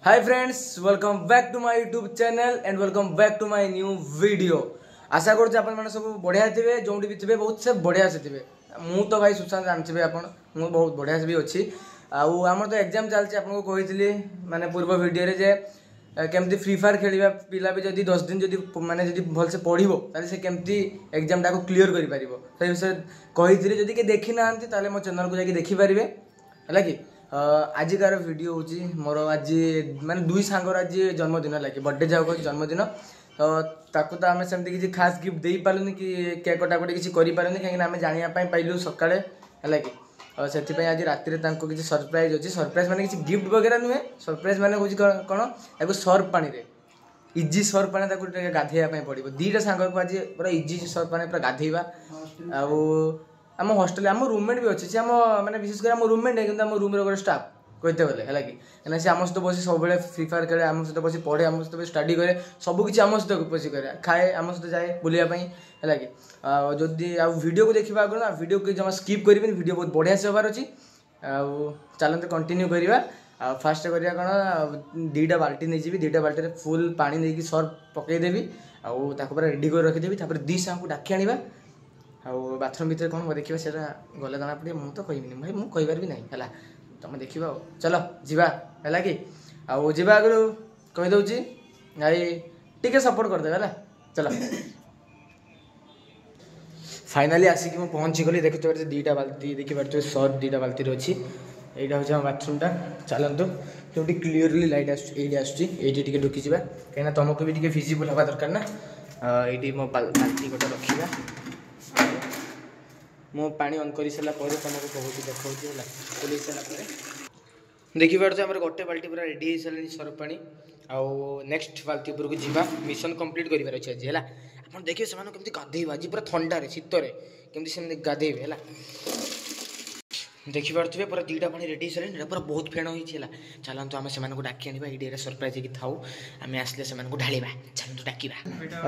Hi friends, welcome back to my YouTube channel and welcome back to my new video. आशा करूँ आप सब बढ़िया थे, जो भी थे बहुत से बढ़िया से थे। मु तो भाई सुशांत जानते आप बहुत बढ़िया से भी अच्छी। आम तो एग्जाम चलती आपको कही माने पूर्व वीडियो जे केमती फ्री फायर खेलवा पिला भी जब 10 दिन माने भलसे पढ़ो से केमती एग्जाम टाक क्लीयर कर विषय कही जदि किए देखी ना मो चैनल को जाकि देखिपारे है कि आजिकार वीडियो हूँ मोर आज माने दुई सांगर आज जन्मदिन लगे बर्थडे जाओ जन्मदिन तो ताकू तो आम सेमती किसी खास गिफ्ट दे पारूनी कि केक कटाकटी किसी करें कहीं आम जानापी पाइलु सकाଳେ है कि से आज राति किसी सरप्राइज अच्छी। सरप्राइज माने किसी गिफ्ट वगैरह नुहे, सरप्राइज माने हूँ कौन या सर्फ पानी रे इजी सर्फ पानी गाधेवा पड़ो। दीटा सांग को आज पूरा इजी सर्फ पानी पूरा गाधेवा। आम हॉस्टेल आम रूममेट भी अच्छे आम मैंने विशेषकर आम रूममेट है कि रूम गोटे स्टाफ कहते बोले है कि सी आम सहित बस सब फ्री फायर खेले, आम सहित बस पढ़े, आम सहित स्टडी करे, सबकि आम सहित बस करे, खाए आम सहित जाए बुलायापी है कि जदि वीडियो को देखा आगे ना वीडियो को जमा स्किप करें, वीडियो बहुत बढ़िया से होबार अच्छी। चलते कंटिन्यू करवा। फास्ट करा कौन दीटा बाल्टी नहीं जी, दीटा बाल्टी फुल पानी नहीं सर्फ पकईदेवी पूरा रेडी कर रखिदेवी। दी सांग को डाकी आना बाथरूम भितर कौन देखा से गले जना पड़े। मुझे तो कहबी भाई मुझे कहींपारि ना है तुम देखा चलो जीवा है कि जावा आगे कहीदे भाई टे सपोर्ट करदे है चलो। फाइनाली आसिक मुझे पहुँची गली देखते दीटा बाल्टी देखिए सर्फ दीटा बाल्टी अच्छी। यहाँ हूँ बाथरूमटा चलतु जो क्लीयरली लाइट आसटी ढुकी जावा कहीं तुमको भी विजिबल हवा दरकार ना। ये मो बाल्टी गोटे रखा मो पानी ऑन कर सारापर तुमको बहुत देखा खोल सारापर देखिए आम गोटे बाल्टी पूरा रेडी हो सारे सर्फ पानी। आउ नेक्स्ट बाल्टी उपरको जीवा मिशन कंप्लीट करार अच्छे आज है। आप देखिए से कमी गाधेबा आज पूरा ठंडारे शीतरे केमती गाधेबे है देखिपे पूरा दीटा पानी रेडी सारे पूरा बहुत फेण होती है। चलतु आम से डाकी आने ये सरप्राइज होगी थाऊ आम आसले से ढाड़ा चलतु डाक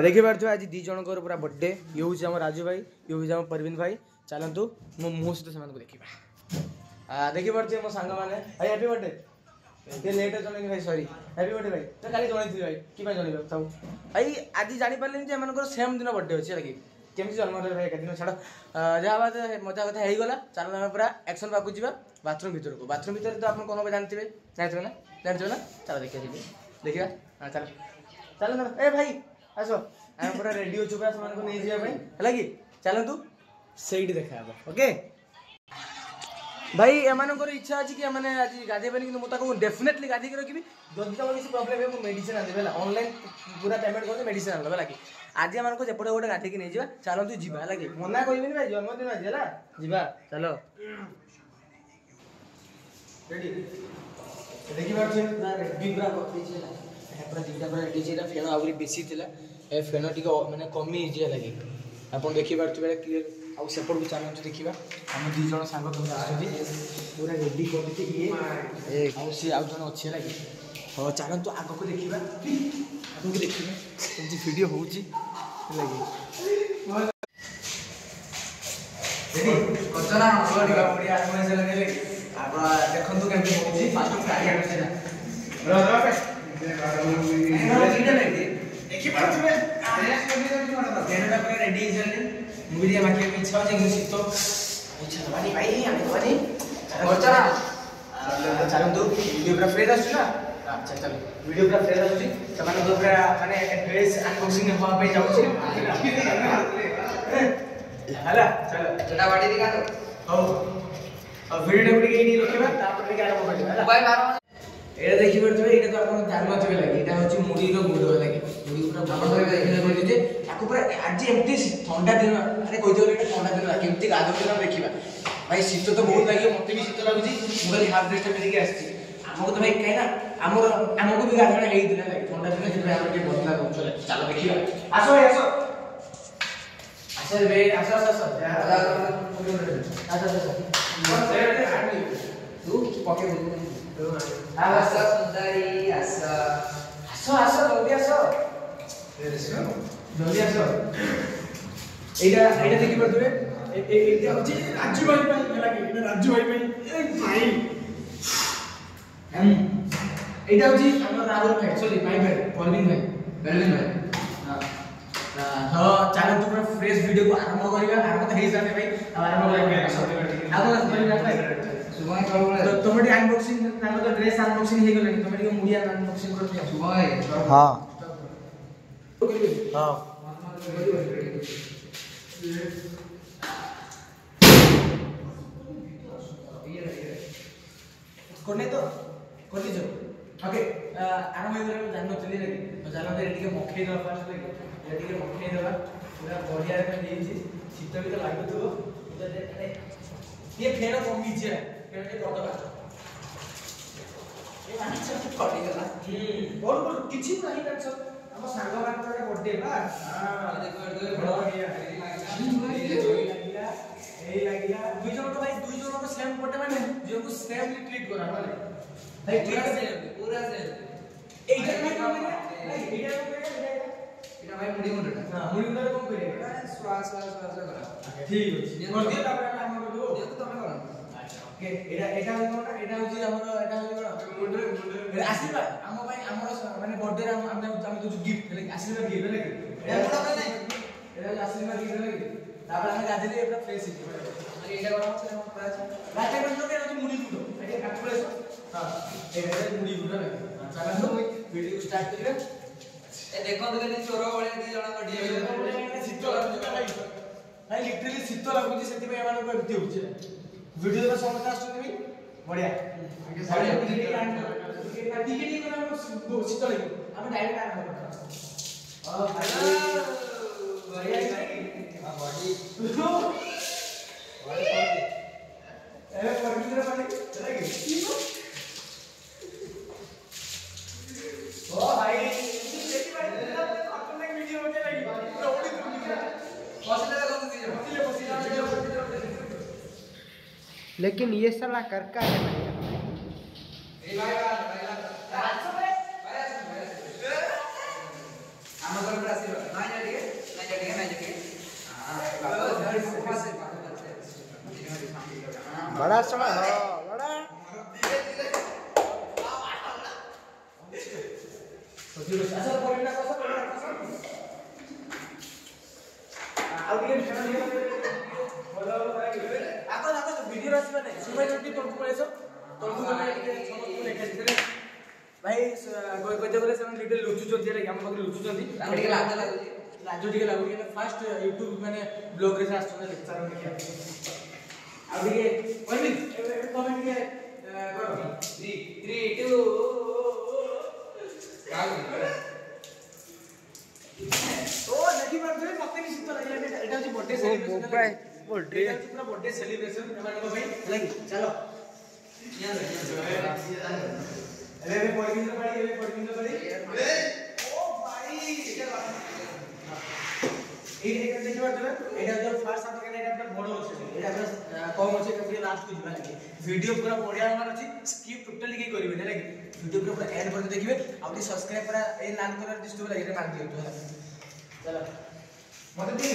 देखिपे आज दी जन पूरा बर्थडे ये हूँ आम राजू भाई ये हूँ आम परवीन भाई। चलतु मो मुँह सहित से देखा देखिपे मो सांग मैंने भाई हैप्पी बर्थडे लेट जन भाई सॉरी हैप्पी बर्थडे भाई तो कल जन भाई कि जन था भाई आज जापारे सेम दिन बर्थडे अच्छे लगे केमी जन्म भाई एक दिन छाड़ जहाँ बात मजा कथा होगा। चलो आम पूरा एक्शन पाक जा बाथरूम भितर को। बाथरूम भितर तो आप कौन जानते ना चलो देखिए देखिए हाँ चलो चलो ए भाई आस आम पूरा रेडी अच्छे पूरा से नहीं जावाई है कि चलतु से देखा ओके भाई एमर इच्छा अच्छी कि मैंने आज गाधेबे कि मुझे डेफिनेटली गाधिक रखी जब तुम किसी प्रोब्लेम है मुझे मेडिसिन आनदेवी ऑनलाइन पूरा पेमेंट कर मेडिसिन आनदेव है कि आज आम को सेपटे गोटे गाधिक नहीं जा चलतु जी है कि मना कह भाई जन्मदिन आज है जीवा चलो देखिए पूरा दीटा पूरा रेडी फेण आहरी बेसी फेण टी मैंने कमी लगे आप देखिए क्लीयर आउ सेपट को चलते देखा आम दी जन सांग पूरा रेडी कर सी आउ जन अच्छे लगे हाँ चलतु आग को देखा आगे देखिए कमी भिड हो देखु रेडी मुझे बाकी इच्छा हो शीत भाई चलतु वीडियो पूरा फ्रेश आसा। अच्छा चलो वीडियो पूरा फ्रेश आसूँ से पूरा माने ड्रेस अनबॉक्सिंग हाँपाई जाऊँगी है चलो चटा बाटी दिखा दो हाँ वीडियो को रखा आरम्भ ये देखिए ये तो आप जानते लगे यहाँ हूँ मुड़ी गुड़ लगे मुड़ी पूरा देखिए पूरा आज एमती ठंडा दिन अरे कही ठंडा दिन केमती गाधुला देखा भाई शीत तो बहुत लगे मत भी शीत लगुच मुझे हाफ ड्रेस पिंधिक आमको तो भाई कहीं आमको भी गाधुआ होता है ठंडा दिन से बदला चले चलो देखिए आस भाई आस आस भाई आस आस तू पके आस सुंदरी आस आस आस जल्दी आस जल्दी आस एटा देखि पड़थबे एटा होची राजू भाई पे लगे एटा राजू भाई पे भाई एटा होची हमर राहुल भाई सॉरी माय भाई परवीन भाई हां तो चलो तू पूरा फ्रेश वीडियो को आरंभ करिया आरंभ तो हे जाने भाई आरंभ करिया आगो करिया भाई सुबह तो तुमडी अनबॉक्सिंग ताको तो ड्रेस अनबॉक्सिंग हे गेले तुमडी को मुड़ी अनबॉक्सिंग कर दिया सुबह हां हां कोने तो कोनी जो ओके आरंभ हो गले जान नथली रे तो जानो दे टिके मखै दवा फास्ट रे टिके मखै दवा पूरा बढ़िया रे देइछि शीत भी तो लागुतो तो ये फेर कमी छै फेर के कर दवा ये माने सब कटि गला बोल बोल किछि नहीं टेंशन हम सांग बात रे बर्थडे बा हां देखो बड़ा गया ए लागिला दुई जन तो भाई दुई जन को सेम बर्थडे माने जो को सेम ट्रीट करा माने भाई पूरा सेम एटा में कम है भाई एटा भाई मुड़ी मुंडा हां मुड़ी मुंडा कम करे श्वास करा ठीक अछि कर दियो तापर हम कर दो देखो तमे करा ओके एटा हो कोना एटा होची हमर एटा हो कोना मुंडा आशीर्वाद हम भाई हमर माने बर्थडे रे हम तो गिफ्ट ले आशीर्वाद गिफ्ट ले एटा बड़ा नहीं एटा आशीर्वाद गिफ्ट ले तापर हम गाजरे एटा फ्रेश है अरे एटा बड़ा छै हम प्राच राते बंद के तो मुड़ी मुंडो एटा काटले हां एटा मुड़ी मुंडो ले चला तो वीडियो स्टार्ट करिवे ए देखो तो केने चोर बळे दी जणा कढिया शीत लागु भाई भाई लिटरली शीत लागु सेति पे एमान को एति होछि वीडियो तो समस्त आछन भी बढ़िया बढ़िया टिके करा शीत लागु हम डायरेक्ट आरंभ करता बढ़िया हां बॉडी ए परमित्र पानी चला गई ओ भाई देखी भाई खतरनाक वीडियो होने लगी दौड़ी दौड़ी पसीना लगा दीजिए पसीना लेकिन ये साला करका है ए भाई राजो भाई हम कर ब्रासी ना जाके बड़ा साला हां बड़ा अच्छा पॉइंटला कसं ଆଉ ଟିକେ ଭିଡିଓ ଭଲ ଆଗ ଭିଡିଓ ଆସିବା ନାହିଁ ସୁଭାଇ ଜଲ୍ଦି ତଳକୁ ପଳେଇଛ ତଳକୁ ଗଲେ ଟିକେ ସମସ୍ତଙ୍କୁ ଦେଖାଯିବେ ଭାଇ କହିତେ ଗଲେ ସେମାନେ ଟିକେ ଲୁଚୁଛନ୍ତି ହେଲା ଆମ ପାଖରେ ଲୁଚୁଛନ୍ତି ଟିକେ ଲାଜ ଟିକେ ଲାଗୁଛି ଫାଷ୍ଟ ୟୁଟ୍ୟୁବ ମାନେ ବ୍ଲଗ ରେ ଆସୁଛନ୍ତି ଲେକ୍ଚର ଦେଖିବା ଆଉ ଟିକେ କହିବି ତମେ ଟିକେ କର 3 2 ओ देखि पारथि मते कि शीत लागला एटा अछि बर्थडे सेलिब्रेशन मोबाइल बर्थडे एटा पूरा बर्थडे सेलिब्रेशन एमानको भाई लागी चलो एबे पॉइंट पड़ी ओ भाई ए देखि पारथि एटा जो फर्स्ट साथ के एटा पूरा बड़ अछि एटा पूरा कम अछि के लास्ट को दिबा लागी वीडियो पूरा बढ़िया हमार अछि स्किप टोटली के करिवे नै लागी वीडियो पूरा एंड पर देखिबे आ सब्सक्राइब करा ए लाल कलर दिसतो लागी रे मार दियो चलो मते दे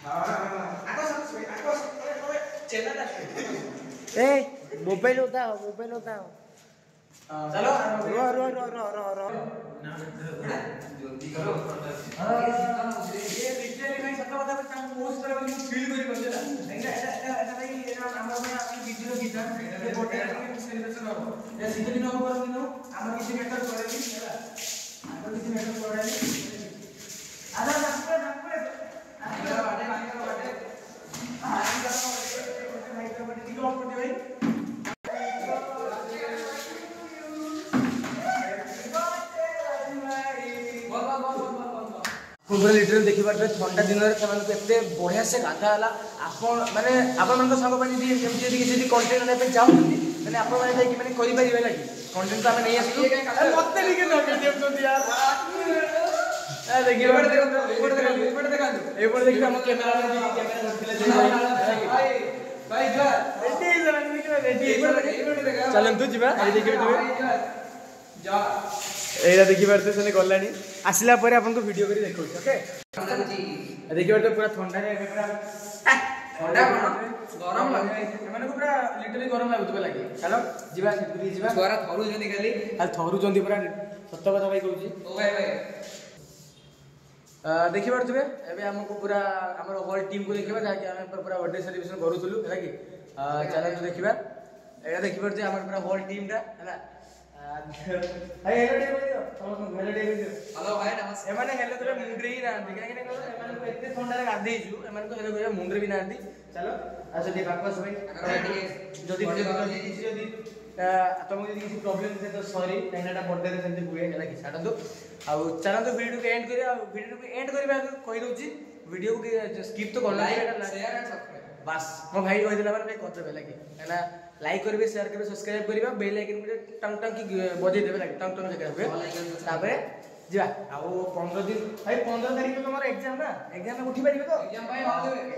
हां आको चैनल ए मोबाइल होता चलो रो जल्दी करो हां ये लिटरली भाई सत्य बता पर हम पोस्ट करे बोली फील करी करछला एटा भाई एटा हमर वीडियो गीता ए बर्थडे सेलिब्रेशन हो या सीधे दिन हो कर दिन हमर किसी मैटर करे नहीं हैला हमर किसी मैटर करे नहीं आधा बाटे ठीक ऑफ कर दे भाई पूरा लिटरली देखि पारे ठंडा दिन रे समान को एते बढ़िया से गाधा हला आपण माने आपण मन संग पानी दी जेमति यदि कंटेंट ने पे चाहूती माने आपण माने जाई कि माने करि परिबे लागी कंटेंट तो हमें नहीं आसी मते लिखे न के देबतो यार ए देखि ऊपर देखो ए पर देखि हम कैमरा में धरथिले भाई जा रेडी जरा निकले रेडी चलन तू जिबा ए देखि जा एरा देखि पारते सने गलानी आसिला परे आपन को वीडियो करी देखौ ओके देखि पारते पूरा ठंडा रे पूरा ଥଣ୍ଡା କଣ ଗରମ ଲାଗୁଛି ଏମାନଙ୍କୁ ପୁରା ଲିଟରାଲି ଗରମ ଲାଗୁଥିବ ଲାଗି ଚାଲ ଯିବା ସେଠିକି ଯିବା ଛୁଆରା ଥରୁଛନ୍ତି ଖାଲି ଥରୁଛନ୍ତି ପୁରା ସତ କଥା ଭାଇ କହୁଛି ଓ ଭାଇ ଭାଇ ଦେଖିପାରୁଥିବେ ଏବେ ଆମକୁ ପୁରା ଆମର ହୋଲ୍ ଟିମ୍କୁ ଦେଖିବା ଯାହାକି ଆମେ ପୁରା ବର୍ଥଡେ ସେଲିବ୍ରେସନ୍ କରୁଥିଲୁ ହେଲା କି ଚାଲନ୍ତୁ ଦେଖିବା ଏଇଟା ଦେଖିପାରୁଥିବେ ଆମର ପୁରା ହୋଲ୍ ଟିମ୍ଟା ହେଲା ହ୍ୟାଲୋ ଭାଇ ନମସ୍କାର ଏମାନେ ହେଲେ ତ ମୁଣ୍ଡରେ ହିଁ ନାହାନ୍ତି କାହିଁକି ନା ଏମାନଙ୍କୁ ଏତେ ଥଣ୍ଡାରେ ଗାଧେଇଛୁ ଏମାନଙ୍କୁ ହେଲେ କହିବା ମୁଣ୍ଡରେ ବି ନାହାନ୍ତି ଚାଲ ଆସ ଟିକେ ପାଖ ଆସ ଭାଇ ଯଦି ତମକୁ ଯଦି କିଛି ପ୍ରୋବ୍ଲେମ୍ ଥାଏ ତ ସରି କାହିଁକିନା ଏଇଟା ବର୍ଥଡେରେ ସେମିତି ହୁଏ ହେଲା କି ଛାଡ଼ନ୍ତୁ ଆଉ ଚାଲନ୍ତୁ ଭିଡ଼ିଓକୁ ଏଣ୍ଡ କରିବା ଆଉ ଭିଡ଼ିଓକୁ ଏଣ୍ଡ କରିବା କହିଦେଉଛି ଭିଡ଼ିଓକୁ ସ୍କିପ୍ ତ କରୁନାହାନ୍ତି ବାସ୍ ମୋ ଭାଇ କହିଥିଲା ମାନେ ଭାଇ କରିଦେବେ ହେଲା କି କାହିଁକିନା ଲାଇକ୍ କରିବେ ସେୟାର କରିବେ ସବସ୍କ୍ରାଇବ୍ କରିବା ବେଲ୍ ଆଇକନ୍ ଗୋଟେ ଟଙ୍ଗ ଟଙ୍ଗ କି ବଜେଇ ଦେବେ ଲାଗି ଟଙ୍ଗ ଟଙ୍ଗ ଜାଗା ହୁଏ ତାପରେ ଯିବା ଆଉ 15 ଦିନ ଭାଇ 15 ତାରିଖ ତମର ଏକ୍ଜାମ୍ ନା ଏକ୍ଜାମ୍ ଉଠି ପାରିବେ ତ ଏକ୍ଜାମ୍ ପାଇଁ ହଁ ଦେବେ